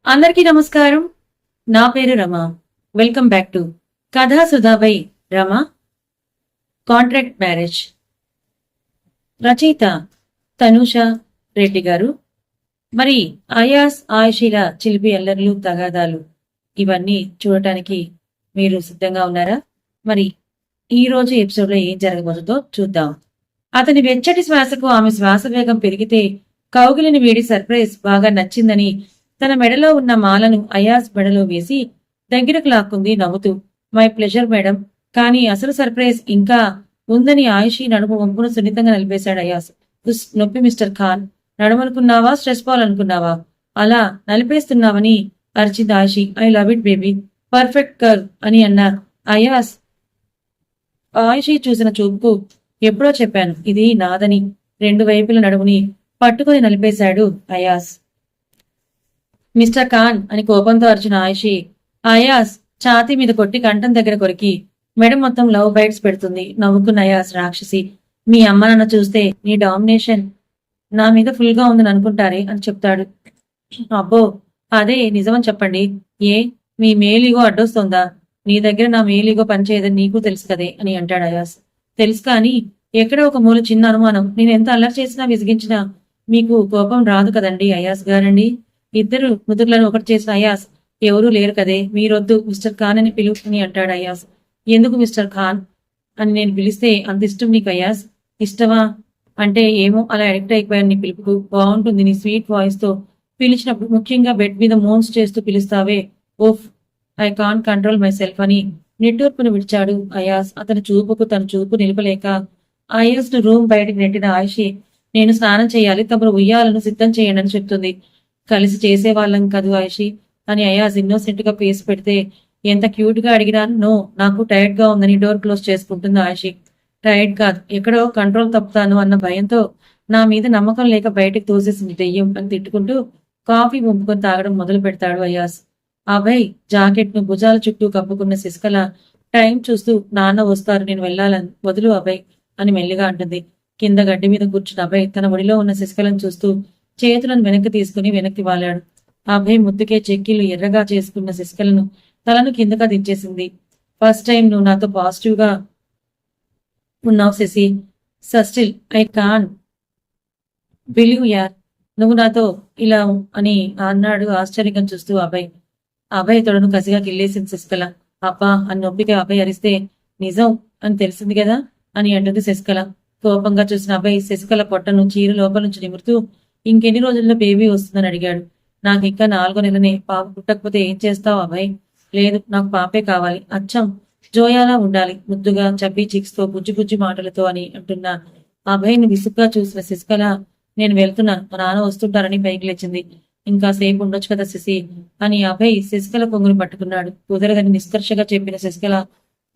అందరికీ నమస్కారం. నా పేరు రమ. వెల్కమ్ బ్యాక్ టు కథా సుధాబై రమ కాంట్రాక్ట్ మ్యారేజ్. రచయిత తనూష రెడ్డి గారు. మరి అయాస్ ఆయుషీల చిలిపి అల్లర్లు తగాదాలు ఇవన్నీ చూడటానికి మీరు సిద్ధంగా ఉన్నారా? మరి ఈ రోజు ఎపిసోడ్లో ఏం జరగబోతుందో చూద్దాం. అతని వెచ్చటి శ్వాసకు ఆమె శ్వాస వేగం పెరిగితే కౌగిలిని వేడి సర్ప్రైజ్ బాగా నచ్చిందని తన మెడలో ఉన్న మాలను అయాస్ మెడలో వేసి దగ్గరకు లాక్కుంది నవ్వుతూ. మై ప్లెజర్ మేడం, కానీ అసలు సర్ప్రైజ్ ఇంకా ఉందని ఆయుషి నడుము వంపును సున్నితంగా నలిపేశాడు అయాస్. నొప్పి మిస్టర్ ఖాన్, నడుమనుకున్నావా స్ట్రెస్ బాల్ అనుకున్నావా? అలా నలిపేస్తున్నావని అరిచింది Ayushi. I love it baby, perfect curve అని అన్నారు అయాస్. ఆయుషి చూసిన చూపుకు ఎప్పుడో చెప్పాను ఇది నాదని. రెండు వైపుల నడుముని పట్టుకుని నలిపేశాడు అయాస్. మిస్టర్ ఖాన్ అని కోపంతో అరిచిన ఆయుషి అయాస్ ఛాతీ మీద కొట్టి కంఠం దగ్గర కొరికి మెడ మొత్తం లవ్ బైట్స్ పెడుతుంది. నవ్వుకున్న అయాస్, రాక్షసి, మీ అమ్మ నాన్న చూస్తే నీ డామినేషన్ నా మీద ఫుల్ గా ఉందని అనుకుంటారే అని చెప్తాడు. అబ్బో, అదే నిజమని చెప్పండి. ఏ మీ మేలీగో అడ్డొస్తుందా? నీ దగ్గర నా మేలీగో పనిచేయదని నీకు తెలుసు కదే అని అంటాడు అయాస్. తెలుసు, కానీ ఎక్కడ ఒక మూల చిన్న అనుమానం. నేను ఎంత అల్లరి చేసినా విసిగించినా మీకు కోపం రాదు కదండి అయాస్ గారండి. ఇద్దరు ముదురులను ఒకటి చేసిన అయాస్, ఎవరూ లేరు కదే, మీరొద్దు మిస్టర్ ఖాన్ అని పిలుపుని అంటాడు అయాస్. ఎందుకు మిస్టర్ ఖాన్ అని నేను పిలిస్తే అంత ఇష్టం నీకు అయాస్? ఇష్టమా అంటే ఏమో, అలా అడిక్ట్ అయిపోయాను నీ పిలుపుకు. బాగుంటుంది నీ స్వీట్ వాయిస్ తో పిలిచినప్పుడు, ముఖ్యంగా బెడ్ మీద మోన్స్ చేస్తూ పిలుస్తావే, ఓఫ్, I can't control myself అని నిట్టూర్పును విడిచాడు అయాస్. అతని చూపుకు తన చూపు నిలపలేక అయాస్ ను రూమ్ బయటకు నెట్టిన ఆయుషి, నేను స్నానం చేయాలి, తమరు ఉయ్యాలను సిద్ధం చేయండి అని చెప్తుంది. కలిసి చేసేవాళ్ళం కదూ ఆయుషి అని అయాస్ ఇన్నోసెంట్ గా ఫేస్ పెడితే, ఎంత క్యూట్ గా అడిగినా నో, నాకు టైర్డ్ గా ఉందని డోర్ క్లోజ్ చేసుకుంటుంది ఆయుషి. టైర్డ్ కాదు, ఎక్కడో కంట్రోల్ తప్పుతాను అన్న భయంతో నా మీద నమ్మకం లేక బయటకు తోసేసింది దెయ్యం అని తిట్టుకుంటూ కాఫీ ముంపుకొని తాగడం మొదలు పెడతాడు అయాస్. అభయ్ జాకెట్ ను భుజాల చుట్టూ కప్పుకున్న శశికళ టైం చూస్తూ, నాన్న వస్తారు, నేను వెళ్ళాలని, వదులు అభయ్ అని మెల్లిగా అంటుంది. కింద గడ్డి మీద కూర్చున్న అభయ్ తన ఒడిలో ఉన్న శశికళను చూస్తూ చేతులను వెనక్కి తీసుకుని వెనక్కి వాలాడు. అభయ్ ముద్దుకే చెక్కిలు ఎర్రగా చేసుకున్న శశికళను తలను కిందగా దించేసింది. ఫస్ట్ టైం నువ్వు నాతో పాజిటివ్ గా ఉన్నావు శశి. సస్టిల్ ఐ కాన్ బిలీవ్ యార్, నువ్వు నాతో ఇలా అని అన్నాడు ఆశ్చర్యంగా చూస్తూ అభయ్. అభయ్ తొడను కసిగా గిల్లేసింది శశికళ. అబ్బా అని నొప్పిగా అభయ్ అరిస్తే, నిజం అని తెలిసింది కదా అని అంటుంది శశికళ. కోపంగా చూసిన అభయ్ శశికళ పొట్టను చీర లోపల నుంచి నిమురుతూ, ఇంకెన్ని రోజుల్లో బేబీ వస్తుందని అడిగాడు. నాకు ఇంకా 4వ నెలనే, పాప పుట్టకపోతే ఏం చేస్తావు అభయ్? లేదు, నాకు పాపే కావాలి, అచ్చం జోయాలా ఉండాలి, ముద్దుగా చబ్బీ చిక్స్ తో బుజ్జి బుజ్జి మాటలతో అని అంటున్నా అభయ్ని విసుగ్గా చూసిన శశికళ, నేను వెళ్తున్నాను, మా నాన్న వస్తుంటారని పైకి లేచింది. ఇంకా సేపు ఉండొచ్చు కదా శశి అని అభయ్ శశికళ కొంగును పట్టుకున్నాడు. కుదరదని నిష్కర్షగా చెప్పిన శశికళ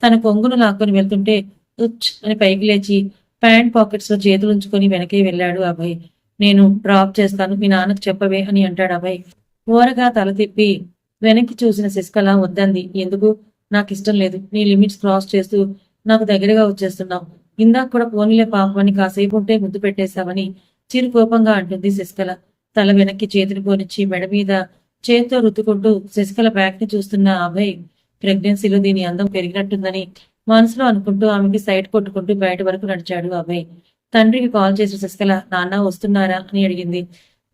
తన కొంగును లాక్కొని వెళ్తుంటే ఉచ్ అని పైకి లేచి ప్యాంట్ పాకెట్స్ లో చేతులు ఉంచుకొని వెనకే వెళ్ళాడు అభయ్. నేను డ్రాప్ చేస్తాను, మీ నాన్నకు చెప్పవే అని అంటాడు అభయ్. ఓరగా తల తిప్పి వెనక్కి చూసిన శశికళ వద్దంది. ఎందుకు? నాకు ఇష్టం లేదు, నీ లిమిట్స్ క్రాస్ చేస్తూ నాకు దగ్గరగా వచ్చేస్తున్నావు. ఇందాక కూడా పోనీలే పాపమని కాసేపు ఉంటే ముద్దు పెట్టేశావని చిరు కోపంగా అంటుంది శశికళ. తల వెనక్కి చేతిని పోనిచ్చి మెడ మీద చేతితో రుద్దుకుంటూ శశికళ బ్యాక్ ని చూస్తున్న అభయ్, ప్రెగ్నెన్సీలో దీని అందం పెరిగినట్టుందని మనసులో అనుకుంటూ ఆమెకి సైడ్ కొట్టుకుంటూ బయట వరకు నడిచాడు అభయ్. తండ్రికి కాల్ చేసిన శశికళ, నాన్న వస్తున్నారా అని అడిగింది.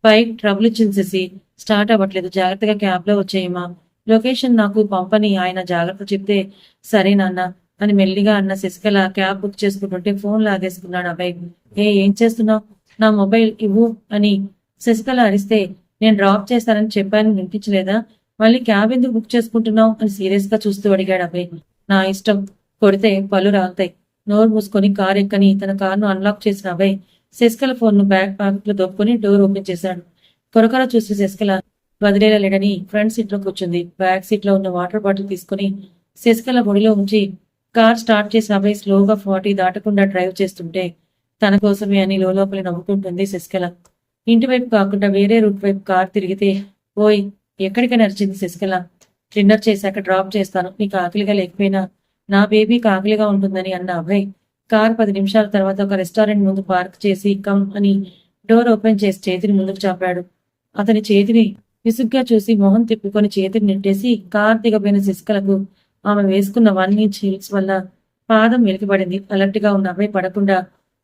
బైక్ ట్రబుల్ ఇచ్చింది శశి, స్టార్ట్ అవ్వట్లేదు, జాగ్రత్తగా క్యాబ్ లో వచ్చేయమా, లొకేషన్ నాకు పంపని ఆయన జాగ్రత్త చెప్తే. సరే నాన్న అని మెల్లిగా అన్న శశికళ క్యాబ్ బుక్ చేసుకుంటుంటే ఫోన్ లాగేసుకున్నాడు అభయ్. ఏం చేస్తున్నావు, నా మొబైల్ ఇవ్వు అని శశికళ అరిస్తే, నేను డ్రాప్ చేస్తానని చెప్పాను వినిపించలేదా, మళ్ళీ క్యాబ్ ఎందుకు బుక్ చేసుకుంటున్నావు అని సీరియస్ గా చూస్తూ అడిగాడు అభయ్. నా ఇష్టం, కొడితే పళ్ళు రాలుతాయి, నోరు మూసుకొని కార్ ఎక్కని తన కారును అన్లాక్ చేసిన అభయ్ శశికళ ఫోన్ ను బ్యాక్ ప్యాకెట్ లో దొప్పుకొని డోర్ ఓపెన్ చేశాడు. కొరకొర చూసిన శశికళ వదిలేలా లేడని ఫ్రంట్ సీట్ లో కూర్చుంది. బ్యాక్ సీట్ లో ఉన్న వాటర్ బాటిల్ తీసుకుని శశికళ ఒడిలో ఉంచి కార్ స్టార్ట్ చేసిన అభయ్ స్లోగా 40 దాటకుండా డ్రైవ్ చేస్తుంటే తన కోసమే అని లోపలి నవ్వుకుంటుంది శశికళ. ఇంటి వైపు కాకుండా వేరే రూట్ వైపు కార్ తిరిగితే, ఓయ్ ఎక్కడికి నడిచింది శశికళ. డిన్నర్ చేశాక డ్రాప్ చేస్తాను, నీకు ఆకలిగా లేకపోయినా నా బేబీకి ఆకలిగా ఉంటుందని అన్న అభయ్ కార్ 10 నిమిషాల తర్వాత ఒక రెస్టారెంట్ ముందు పార్క్ చేసి కమ్ అని డోర్ ఓపెన్ చేసి చేతిని ముందుకు చాపాడు. అతని చేతిని విసుగ్గా చూసి మొహం తిప్పుకొని చేతిని నెట్టేసి కార్ దిగబోయిన శశికళకు ఆమె వేసుకున్న 1 ఇంచ్ హీల్స్ వల్ల పాదం వెలికిపడింది. అలర్ట్గా ఉన్న అభయ్ పడకుండా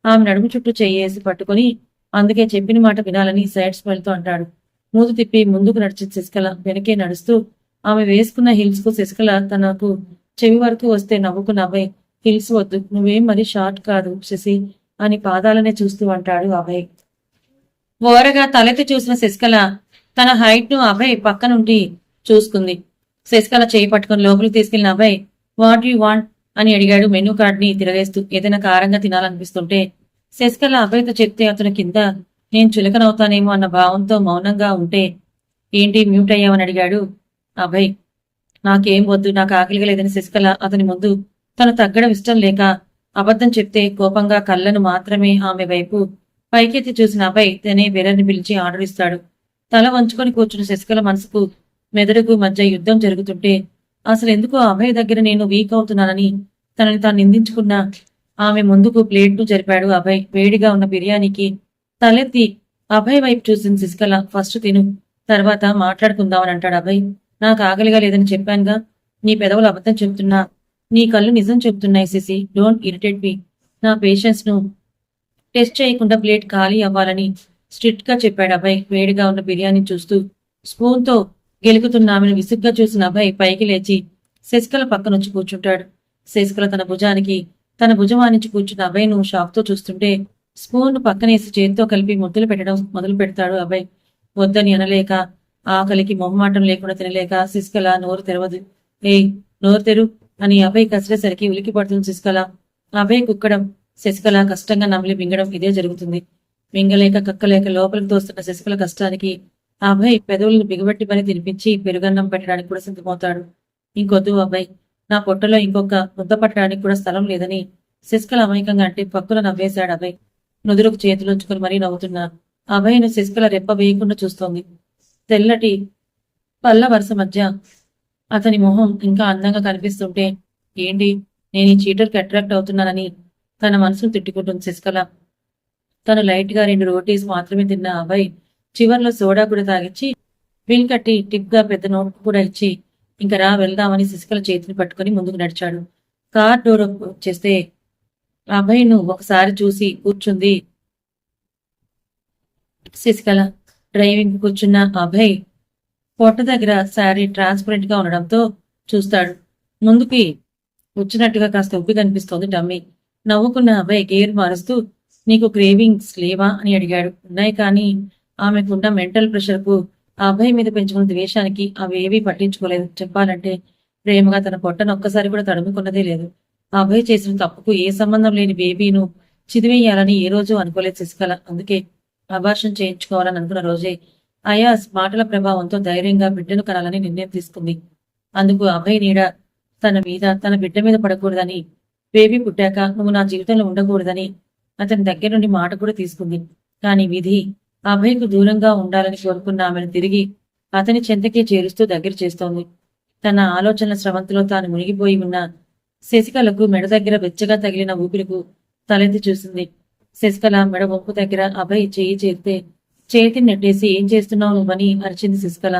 ఆమె నడుము చుట్టూ చెయ్యేసి పట్టుకొని అందుకే చెప్పిన మాట వినాలని సైడ్ స్మైల్తో అంటాడు. మూతి తిప్పి ముందుకు నడిచింది శశికళ. వెనకే నడుస్తూ ఆమె వేసుకున్న హిల్స్ కు శశికళ తనకు చెవి వరకు వస్తే నవ్వుకున్న అభయ్, హిల్స్ వద్దు, నువ్వేం మరీ షార్ట్ కాదు శశి అని పాదాలనే చూస్తూ అంటాడు అభయ్. ఓరగా తలెత్తి చూసిన శశికళ తన హైట్ ను అభయ్ పక్క నుండి చూసుకుంది. శశికళ చేయి పట్టుకుని లోపలికి తీసుకెళ్లిన అభయ్, వాట్ యు వాంట్ అని అడిగాడు మెనూ కార్డ్ ని తిరగేస్తూ. ఏదైనా కారంగా తినాలనిపిస్తుంటే శశికళ అభయ్తో చెప్తే అతను కింద నేను చులకనవుతానేమో అన్న భావంతో మౌనంగా ఉంటే ఏంటి మ్యూట్ అయ్యావని అడిగాడు అభయ్. నాకేం వద్దు, నాకు ఆకలిగా లేదని శశికళ అతని ముందు తను తగ్గడం ఇష్టం లేక అబద్ధం చెప్తే కోపంగా కళ్ళను మాత్రమే ఆమె వైపు పైకెత్తి చూసిన అభయ్ తనే బెరర్ని పిలిచి ఆర్డర్ ఇస్తాడు. తల వంచుకొని కూర్చున్న శశికళ మనసుకు మెదడుకు మధ్య యుద్ధం జరుగుతుంటే అసలు ఎందుకు అభయ్ దగ్గర నేను వీక్ అవుతున్నానని తనని తాను నిందించుకున్న ఆమె ముందుకు ప్లేట్ను జరిపాడు అభయ్. వేడిగా ఉన్న బిర్యానీకి తలెత్తి అభయ్ వైపు చూసిన శశికళ, ఫస్ట్ తిను, తర్వాత మాట్లాడుకుందామని అంటాడు అభయ్. నాకు ఆకలిగా లేదని చెప్పానుగా, నీ పెదవులు అబద్ధం చెబుతున్నా, నీ కళ్ళు నిజం చెబుతున్నాయి శశి, డోంట్ ఇరిటేట్ మీ. నా పేషెన్స్ ను టెస్ట్ చేయకుండా ప్లేట్ ఖాళీ అవ్వాలని స్ట్రిక్ట్ గా చెప్పాడు అభయ్. వేడిగా ఉన్న బిర్యానీ చూస్తూ స్పూన్ తో గెలుకుతున్న ఆమెను విసుగ్గా చూసిన అభయ్ పైకి లేచి శశికళ పక్కనొచ్చి కూర్చుంటాడు. శశికళ తన భుజమానించి కూర్చున్న అభయ్ ను షాక్ తో చూస్తుంటే స్పూన్ పక్కనేసి చేతితో కలిపి ముద్దలు పెట్టడం మొదలు పెడతాడు అభయ్. వద్దని అనలేక, ఆకలికి మొహమాటం లేకుండా తినలేక శశికళ నోరు తెరవదు. ఏయ్, నోరు తెరు అని అభయ్ కసిరేసరికి ఉలికి పడుతుంది శశికళ. అభయ్ కుక్కడం, శశికళ కష్టంగా నమిలి మింగడం, ఇదే జరుగుతుంది. మింగలేక కక్కలేక లోపలికి తోస్తున్న శశికళ కష్టానికి అభయ్ పెదవులను బిగబెట్టి పని తినిపించి పెరుగన్నం పెట్టడానికి కూడా సిద్ధమవుతాడు. ఇంకొద్దు అభయ్, నా పొట్టలో ఇంకొక ముద్ద పట్టడానికి కూడా స్థలం లేదని శశికళ అమాయకంగా అంటే పక్కున నవ్వేశాడు అభయ్. నుదురుకు చేతులుంచుకుని మరీ నవ్వుతున్న అభయ్ను శశికళ రెప్ప వేయకుండా చూస్తోంది. తెల్లటి పళ్ళ వరుస మధ్య అతని మొహం ఇంకా అందంగా కనిపిస్తుంటే ఏంటి నేను ఈ చీటర్కి అట్రాక్ట్ అవుతున్నానని తన మనసును తిట్టుకుంటుంది శశికళ. తను లైట్ గా 2 రోటీస్ మాత్రమే తిన్న అభయ్ చివర్లో సోడా కూడా తాగిచ్చి బిల్ కట్టి టిప్ గా పెద్ద నోట్ కూడా ఇచ్చి ఇంక రా వెళ్దామని శశికళ చేతిని పట్టుకుని ముందుకు నడిచాడు. కార్ డోర్ చేస్తే అభయ్ ను ఒకసారి చూసి కూర్చుంది శశికళ. డ్రైవింగ్ కూర్చున్న అభయ్ పొట్ట దగ్గర శారీ ట్రాన్స్పరెంట్ గా ఉండడంతో చూస్తాడు. ముందుకి వచ్చినట్టుగా కాస్త ఉబ్బి కనిపిస్తోంది డమ్మీ. నవ్వుకున్న అభయ్ గేర్ మారుస్తూ, నీకు క్రేవింగ్స్ లేవా అని అడిగాడు. ఉన్నాయి, కానీ ఆమెకున్న మెంటల్ ప్రెషర్ కు అభయ్ మీద పెంచుకున్న ద్వేషానికి అవేవీ పట్టించుకోలేదు. చెప్పాలంటే ప్రేమగా తన పొట్టను ఒక్కసారి కూడా తడుముకున్నదే లేదు. అభయ్ చేసిన తప్పుకు ఏ సంబంధం లేని బేబీను చిదివేయాలని ఏ రోజు అనుకోలేదు శశికళ. అందుకే అబార్షన్ చేయించుకోవాలని అనుకున్న రోజే అయాస్ మాటల ప్రభావంతో ధైర్యంగా బిడ్డను కనాలని నిర్ణయం తీసుకుంది. అందుకు అభయ్ నీడ తన బిడ్డ మీద పడకూడదని, బేబీ పుట్టాక నువ్వు నా జీవితంలో ఉండకూడదని అతని దగ్గర నుండి మాట కూడా తీసుకుంది. కానీ విధి అభయ్కు దూరంగా ఉండాలని కోరుకున్న ఆమెను తిరిగి అతని చెంతకే చేరుస్తూ దగ్గర చేస్తోంది. తన ఆలోచనల స్రవంతిలో తాను మునిగిపోయి ఉన్న శశికళకు మెడ దగ్గర వెచ్చగా తగిలిన ఊపిరికు తలెత్తి చూసింది. శశికళ మెడ వంపు దగ్గర అభయ్ చేయి చేరితే చేతిని నెట్టేసి ఏం చేస్తున్నావు నువ్వని అరిచింది శశికళ.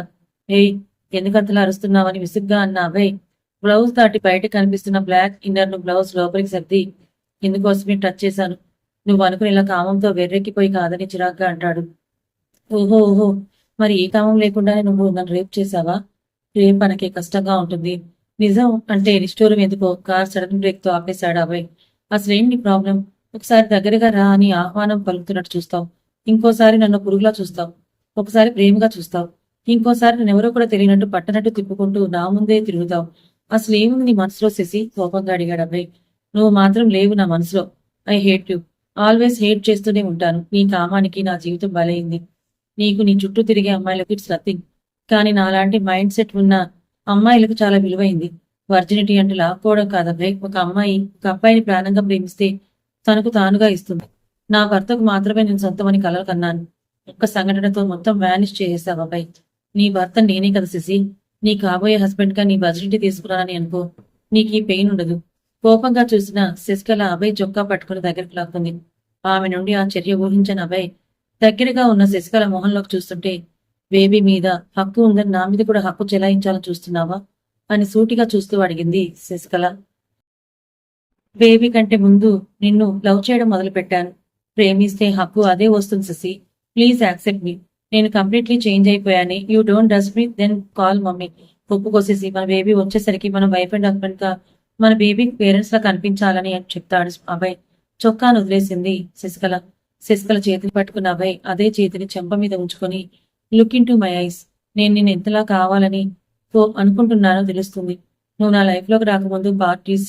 ఏయ్, ఎందుకంతలా అరుస్తున్నావని విసుగ్గా అన్న అభయ్ బ్లౌజ్ దాటి బయట కనిపిస్తున్న బ్లాక్ ఇన్నర్ ను బ్లౌజ్ లోపలికి సర్ది, ఇందుకోసమే టచ్ చేశాను, నువ్వు అనుకునేలా కామంతో వెర్రెక్కిపోయి కాదని చిరాగ్గా అంటాడు. ఓహో ఓహో, మరి ఏ కామం లేకుండానే నువ్వు నన్ను రేప్ చేశావా? రేప్ మనకే కష్టంగా ఉంటుంది. నిజం అంటే నిష్ఠూరం ఎందుకో కార్ సడన్ బ్రేక్ తో ఆపేశాడు అభయ్. అసలేం నీ ప్రాబ్లం? ఒకసారి దగ్గరగా రా అని ఆహ్వానం పలుకుతున్నట్టు చూస్తావు, ఇంకోసారి నన్ను పురుగులా చూస్తావు, ఒకసారి ప్రేమగా చూస్తావు, ఇంకోసారి నన్నెవరో కూడా తెలియనట్టు పట్టనట్టు తిప్పుకుంటూ నా ముందే తిరుగుతావు. అసలేముంది నీ మనసులో శశి? కోపంగా అడిగాడు అభయ్. నువ్వు మాత్రం లేవు నా మనసులో. I hate you, always hate చేస్తూనే ఉంటాను. నీ కామానికి నా జీవితం బలైంది. నీకు నీ చుట్టూ తిరిగే అమ్మాయిలకు ఇట్స్ నథింగ్, కానీ నాలాంటి మైండ్ సెట్ ఉన్న అమ్మాయిలకు చాలా విలువైంది. వర్జినిటీ అంటే లాక్కోవడం కాదభయ్. ఒక అబ్బాయిని ప్రాణంగా ప్రేమిస్తే తనకు తానుగా ఇస్తుంది. నా భర్తకు మాత్రమే నేను సొంతమని కలలు కన్నాను. ఒక్క సంఘటనతో మొత్తం వ్యానిష్ చేసేసావు అబ్బాయి. నీ భర్త నేనే కదా శశి. నీ కాబోయే హస్బెండ్ గా నీ వర్జినిటీ తీసుకున్నానని అనుకో, నీకు ఈ పెయిన్ ఉండదు. కోపంగా చూసిన శశికళ అభయ్ చొక్కా పట్టుకుని దగ్గరికి లాక్కుంది. ఆమె నుండి ఆ చర్య ఊహించిన అభయ్ దగ్గరగా ఉన్న శశికళ మొహంలోకి చూస్తుంటే బేబీ మీద హక్కు ఉందని నా మీద కూడా హక్కు చెలాయించాలని చూస్తున్నావా అని సూటిగా చూస్తూ అడిగింది శశికళ. బేబీ కంటే ముందు నిన్ను లవ్ చేయడం మొదలుపెట్టాను. ప్రేమిస్తే హక్కు అదే వస్తుంది శశి. Please accept me. నేను కంప్లీట్లీ చేంజ్ అయిపోయాను. You don't trust me then call mummy. ఒప్పుకోసేసి మన బేబీ వచ్చేసరికి మనం వైఫ్ అండ్ హస్బెండ్ గా మన బేబీకి పేరెంట్స్ లా కనిపించాలని చెప్తాడు అభయ్. చొక్కాను వదిలేసింది శశికళ. శశికళ చేతిని పట్టుకున్న అభయ్ అదే చేతిని చెంప మీద ఉంచుకొని look in to my eyes. నేను నిన్ను ఎంతలా కావాలని అనుకుంటున్నానో తెలుస్తుంది. నువ్వు నా లైఫ్ లోకి రాకముందు పార్టీస్,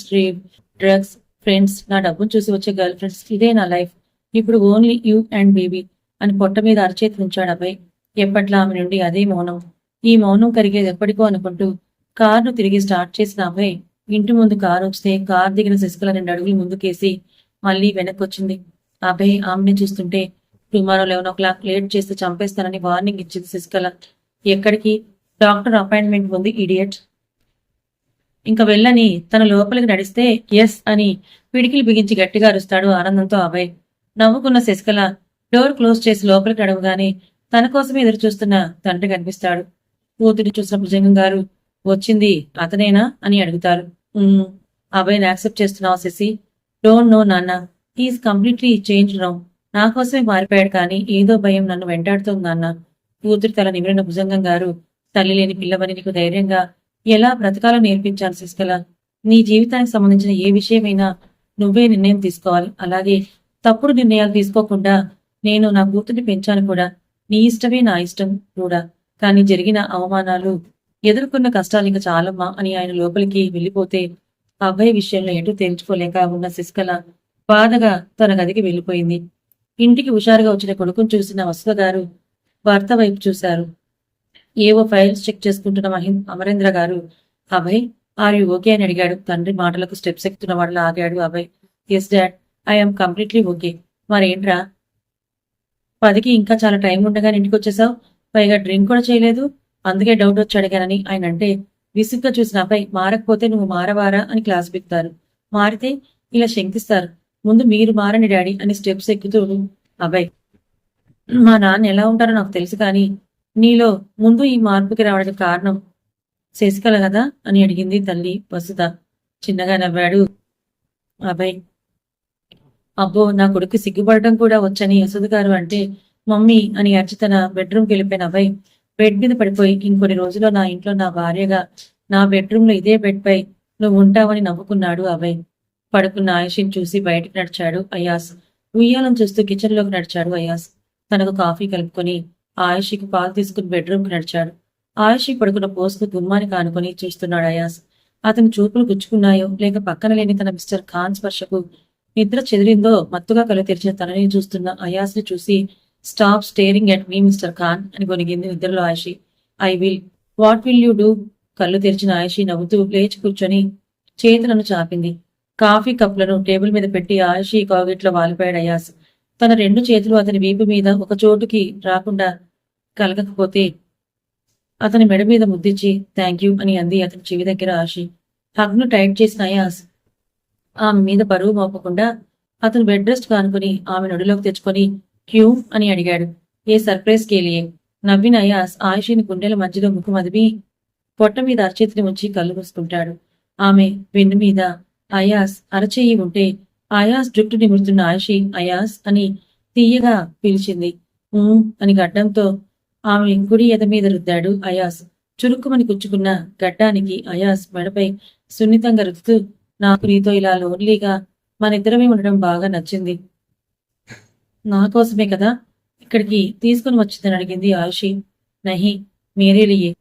డ్రగ్స్, ఫ్రెండ్స్, నా డబ్బును చూసి వచ్చే గర్ల్ ఫ్రెండ్స్, ఇదే నా లైఫ్. ఇప్పుడు ఓన్లీ యూ అండ్ బేబీ అని పొట్ట మీద అరచేతి ఉంచాడు అబ్బాయి. ఎప్పట్లా ఆమె నుండి అదే మౌనం. ఈ మౌనం కరిగేది ఎప్పటికో అనుకుంటూ కారును తిరిగి స్టార్ట్ చేసిన అబ్బాయి ఇంటి ముందు కారు వస్తే కారు దిగిన శశికళ 2 అడుగులు ముందుకేసి మళ్ళీ వెనక్కొచ్చింది. అబ్బాయి ఆమెని చూస్తుంటే టుమారో 11 o'clock లేట్ చేస్తే చంపేస్తానని వార్నింగ్ ఇచ్చింది శశికళ. ఎక్కడికి? డాక్టర్ అపాయింట్మెంట్ ఉంది ఇడియట్. ఇంకా వెళ్ళని తన లోపలికి నడిస్తే ఎస్ అని పిడికిలు బిగించి గట్టిగా అరుస్తాడు ఆనందంతో అభయ్. నవ్వుకున్న శశికళ డోర్ క్లోజ్ చేసి లోపలికి నడవగానే తన కోసమే ఎదురు చూస్తున్న తండ్రి కనిపిస్తాడు. కూతురి చూసిన భుజంగం గారు వచ్చింది అతనేనా అని అడుగుతారు. అభయ్ని యాక్సెప్ట్ చేస్తున్నావు శశి? డోంట్ నో నాన్న, హీఈస్ కంప్లీట్లీ చేంజ్ నౌ. నా కోసమే మారిపోయాడు కానీ ఏదో భయం నన్ను వెంటాడుతోంది నాన్న. కూతురి తల నిమిరిన భుజంగం గారు తల్లి లేని పిల్లవని నీకు ధైర్యంగా ఎలా బ్రతకాలో నేర్పించాను శశికళ. నీ జీవితానికి సంబంధించిన ఏ విషయమైనా నువ్వే నిర్ణయం తీసుకోవాలి. అలాగే తప్పుడు నిర్ణయాలు తీసుకోకుండా నేను నా కూతుర్ని పెంచాను కూడా. నీ ఇష్టమే నా ఇష్టం కూడా. కానీ జరిగిన అవమానాలు, ఎదుర్కొన్న కష్టాలు ఇంకా చాలమ్మా అని ఆయన లోపలికి వెళ్ళిపోతే అబ్బాయి విషయంలో ఎటు తేల్చుకోలేక ఉన్న శశికళ బాధగా తన గదికి వెళ్ళిపోయింది. ఇంటికి హుషారుగా వచ్చిన కొడుకును చూసిన వసుధ గారు భర్త వైపు చూశారు. ఏవో ఫైల్స్ చెక్ చేసుకుంటున్న అమరేంద్ర గారు అభయ్ ఆర్ యు ఓకే అని అడిగాడు. తండ్రి మాటలకు స్టెప్స్ ఎక్కుతున్న వాడిలో ఆగాడు Abhay. Yes dad, I'm completely okay. మరేంట్రా 10కి ఇంకా చాలా టైం ఉండగా ఇంటికి వచ్చేసావు, పైగా డ్రింక్ కూడా చేయలేదు, అందుకే డౌట్ వచ్చి అడిగానని ఆయన అంటే విసుగ్గా చూసిన అబ్బాయి మారకపోతే నువ్వు మారవారా అని క్లాస్ బిక్తారు, మారితే ఇలా శంకిస్తారు, ముందు మీరు మారని డాడీ అని స్టెప్స్ ఎక్కుతూ అబ్బాయి. మా నాన్న ఎలా ఉంటారో నాకు తెలుసు కానీ నీలో ముందు ఈ మార్పుకి రావడానికి కారణం శశికళ కదా అని అడిగింది తల్లి వసుధ. చిన్నగా నవ్వాడు అభయ్. అబ్బో, నా కొడుకు సిగ్గుపడటం కూడా వచ్చని వసుధ గారు అంటే మమ్మీ అని అర్చి తన బెడ్రూమ్కి వెళ్ళిపోయిన అభయ్ బెడ్ మీద పడిపోయి ఇంకొన్ని రోజుల్లో నా ఇంట్లో నా భార్యగా నా బెడ్రూమ్ లో ఇదే బెడ్ పై నువ్వు ఉంటావని నవ్వుకున్నాడు అభయ్. పడుకున్న ఆయుషిని చూసి బయటకు నడిచాడు అయాస్. ఉయ్యాలను చూస్తూ కిచెన్ లోకి నడిచాడు అయాస్. తనకు కాఫీ కలుపుకొని ఆయుషికి పాలు తీసుకుని బెడ్రూమ్ కి నడిచాడు. ఆయుషి పడుకున్న పోస్కు గుమ్మానికి ఆనుకొని చూస్తున్నాడు అయాస్. అతని చూపులు గుచ్చుకున్నాయో లేక పక్కన లేని తన మిస్టర్ ఖాన్ స్పర్శకు నిద్ర చెదిరిందో మత్తుగా కళ్ళు తెరిచిన తనని చూస్తున్న అయాస్ ని చూసి stop steering at me mister Khan అని కొనిగింది నిద్రలో Ayushi. I will. What will you do? కళ్ళు తెరిచిన ఆయుషి నవ్వుతూ లేచి కూర్చొని చేతులను చాపింది. కాఫీ కప్పులను టేబుల్ మీద పెట్టి ఆయుషి కాగిట్లో వాలిపోయాడు అయాస్. తన 2 చేతులు అతని వీపు మీద ఒక చోటుకి రాకుండా కలగకపోతే అతని మెడ మీద ముద్దిచ్చి థ్యాంక్ యూ అని అంది అతని చెవి దగ్గర ఆశి. హగ్ను టైట్ చేసిన అయాస్ ఆమె మీద బరువు మోపకుండా అతను బెడ్ రెస్ట్ కానుకుని ఆమె నడులోకి తెచ్చుకొని క్యూ అని అడిగాడు. ఏ సర్ప్రైజ్ కేలియే. నవ్విన అయాస్ ఆయుషిని గుండెల మధ్యలో ముఖం అదివి పొట్ట మీద అరచేతిని ఉంచి కళ్ళు మూసుకుంటాడు. ఆమె వెన్ను మీద అయాస్ అరచేయి ఉంటే అయాస్ జుట్టు నిమురుతున్న ఆయుషి అయాస్ అని తీయగా పిలిచింది. అని గడ్డంతో ఆమె కుడి ఎద మీద రుద్దాడు అయాస్. చురుక్కుమని కుచ్చుకున్న గడ్డానికి అయాస్ మెడపై సున్నితంగా రుద్దుతూ నాకు నీతో ఇలా లోన్లీగా మనిద్దరమే ఉండడం బాగా నచ్చింది. నా కోసమే కదా ఇక్కడికి తీసుకుని వచ్చిందని అడిగింది ఆయుషి. నహి, మేరే లియే.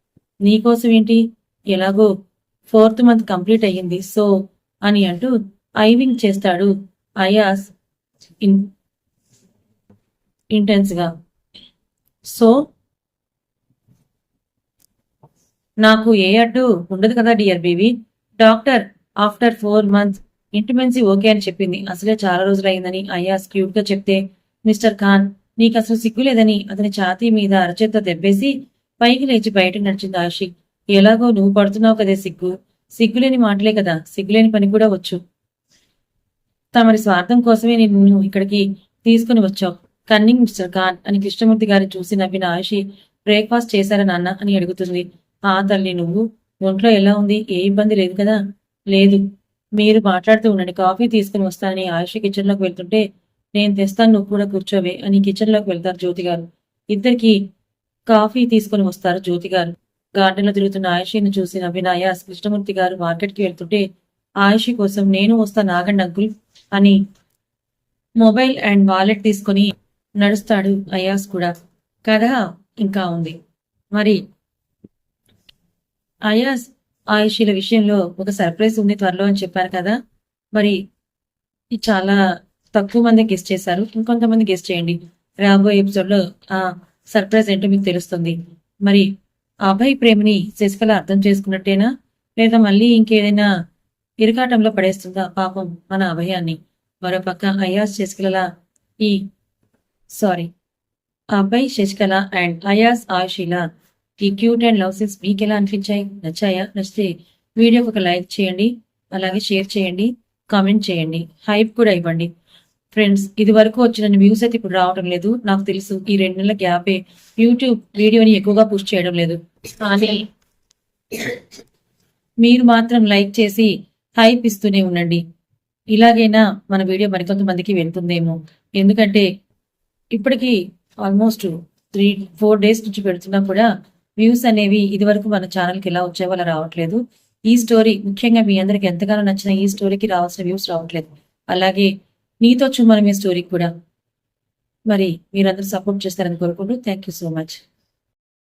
నీకోసమేంటి? ఎలాగో 4th month కంప్లీట్ అయ్యింది సో అని అంటూ ఐవింగ్ చేస్తాడు అయాస్ ఇంటెన్స్ గా. సో నాకు ఏ అడ్డు ఉండదు కదా dear baby. Doctor after 4 months intimacy okay అని చెప్పింది. అసలే చాలా రోజులైందని అయాస్ క్యూట్ గా చెప్తే మిస్టర్ ఖాన్ నీకు అసలు సిగ్గులేదని అతని ఛాతీ మీద అరచేత్తో దెబ్బేసి పైకి లేచి బయటకు నడిచింది ఆశి. ఎలాగో నువ్వు పడుతున్నావు కదే సిగ్గు. సిగ్గులేని మాటలే కదా, సిగ్గులేని పని కూడా వచ్చు. తమరి స్వార్థం కోసమే నిన్ను ఇక్కడికి తీసుకుని వచ్చావు. కన్నింగ్ మిస్టర్ ఖాన్ అని కృష్ణమూర్తి గారిని చూసి నవ్విన ఆయుషి బ్రేక్ఫాస్ట్ చేశారా నాన్న అని అడుగుతుంది. ఆ తల్లి, నువ్వు ఒంట్లో ఎలా ఉంది? ఏ ఇబ్బంది లేదు కదా? లేదు. మీరు మాట్లాడుతూ ఉండండి, కాఫీ తీసుకుని వస్తానని ఆయుష్ కిచెన్లోకి వెళ్తుంటే, నేను తెస్తాను, నువ్వు కూడా కూర్చోవే అని కిచెన్లోకి వెళ్తారు జ్యోతి గారు. ఇద్దరికి కాఫీ తీసుకుని వస్తారు జ్యోతి గారు. గార్డెన్లో తిరుగుతున్న ఆయుషిని చూసి నవ్విన అయాస్ కృష్ణమూర్తి గారు మార్కెట్కి వెళ్తుంటే, ఆయుషి కోసం నేను వస్తాను ఆగండి అంకుల్ అని మొబైల్ అండ్ వాలెట్ తీసుకుని నడుస్తాడు అయాస్ కూడా. కథ ఇంకా ఉంది. మరి అయాస్ ఆయుషీల విషయంలో ఒక సర్ప్రైజ్ ఉంది త్వరలో అని చెప్పారు కదా. మరి ఇది చాలా తక్కువ మంది గెస్ట్ చేశారు. ఇంకొంతమంది గెస్ట్ చేయండి. రాబోయే ఎపిసోడ్లో ఆ సర్ప్రైజ్ ఏంటో మీకు తెలుస్తుంది. మరి అభయ్ ప్రేమని శశికళ అర్థం చేసుకున్నట్టేనా, లేదా మళ్ళీ ఇంకేదైనా ఇరకాటంలో పడేస్తుందా పాపం మన అభయాన్ని? మరోపక్క అయాస్ శశికళ ఈ సారీ అభయ్ శశికళ అండ్ అయాస్ ఆయుషీల ఈ క్యూట్ అండ్ లవ్ సీన్స్ మీకు ఎలా అనిపించాయి? నచ్చాయా? నచ్చితే వీడియోకి ఒక లైక్ చేయండి, అలాగే షేర్ చేయండి, కామెంట్ చేయండి, హైప్ కూడా ఇవ్వండి. ఫ్రెండ్స్, ఇది వరకు వచ్చిన వ్యూస్ అయితే ఇప్పుడు రావడం లేదు. నాకు తెలుసు ఈ 2 నెలల గ్యాపే యూట్యూబ్ వీడియోని ఎక్కువగా పుష్ చేయడం లేదు. కానీ మీరు మాత్రం లైక్ చేసి హైప్ ఇస్తూనే ఉండండి. ఇలాగైనా మన వీడియో మరికొంతమందికి వెళ్తుందేమో. ఎందుకంటే ఇప్పటికీ ఆల్మోస్ట్ 3-4 డేస్ నుంచి పెడుతున్నా కూడా వ్యూస్ అనేవి ఇదివరకు మన ఛానల్కి ఎలా వచ్చేవో అలా రావట్లేదు. ఈ స్టోరీ ముఖ్యంగా మీ అందరికి ఎంతగానో నచ్చిన ఈ స్టోరీకి రావాల్సిన వ్యూస్ రావట్లేదు. అలాగే నీతో చుమ్మనమే స్టోరీకి కూడా మరి మీరందరూ సపోర్ట్ చేస్తారని కోరుకుంటూ థ్యాంక్ యూ సో మచ్.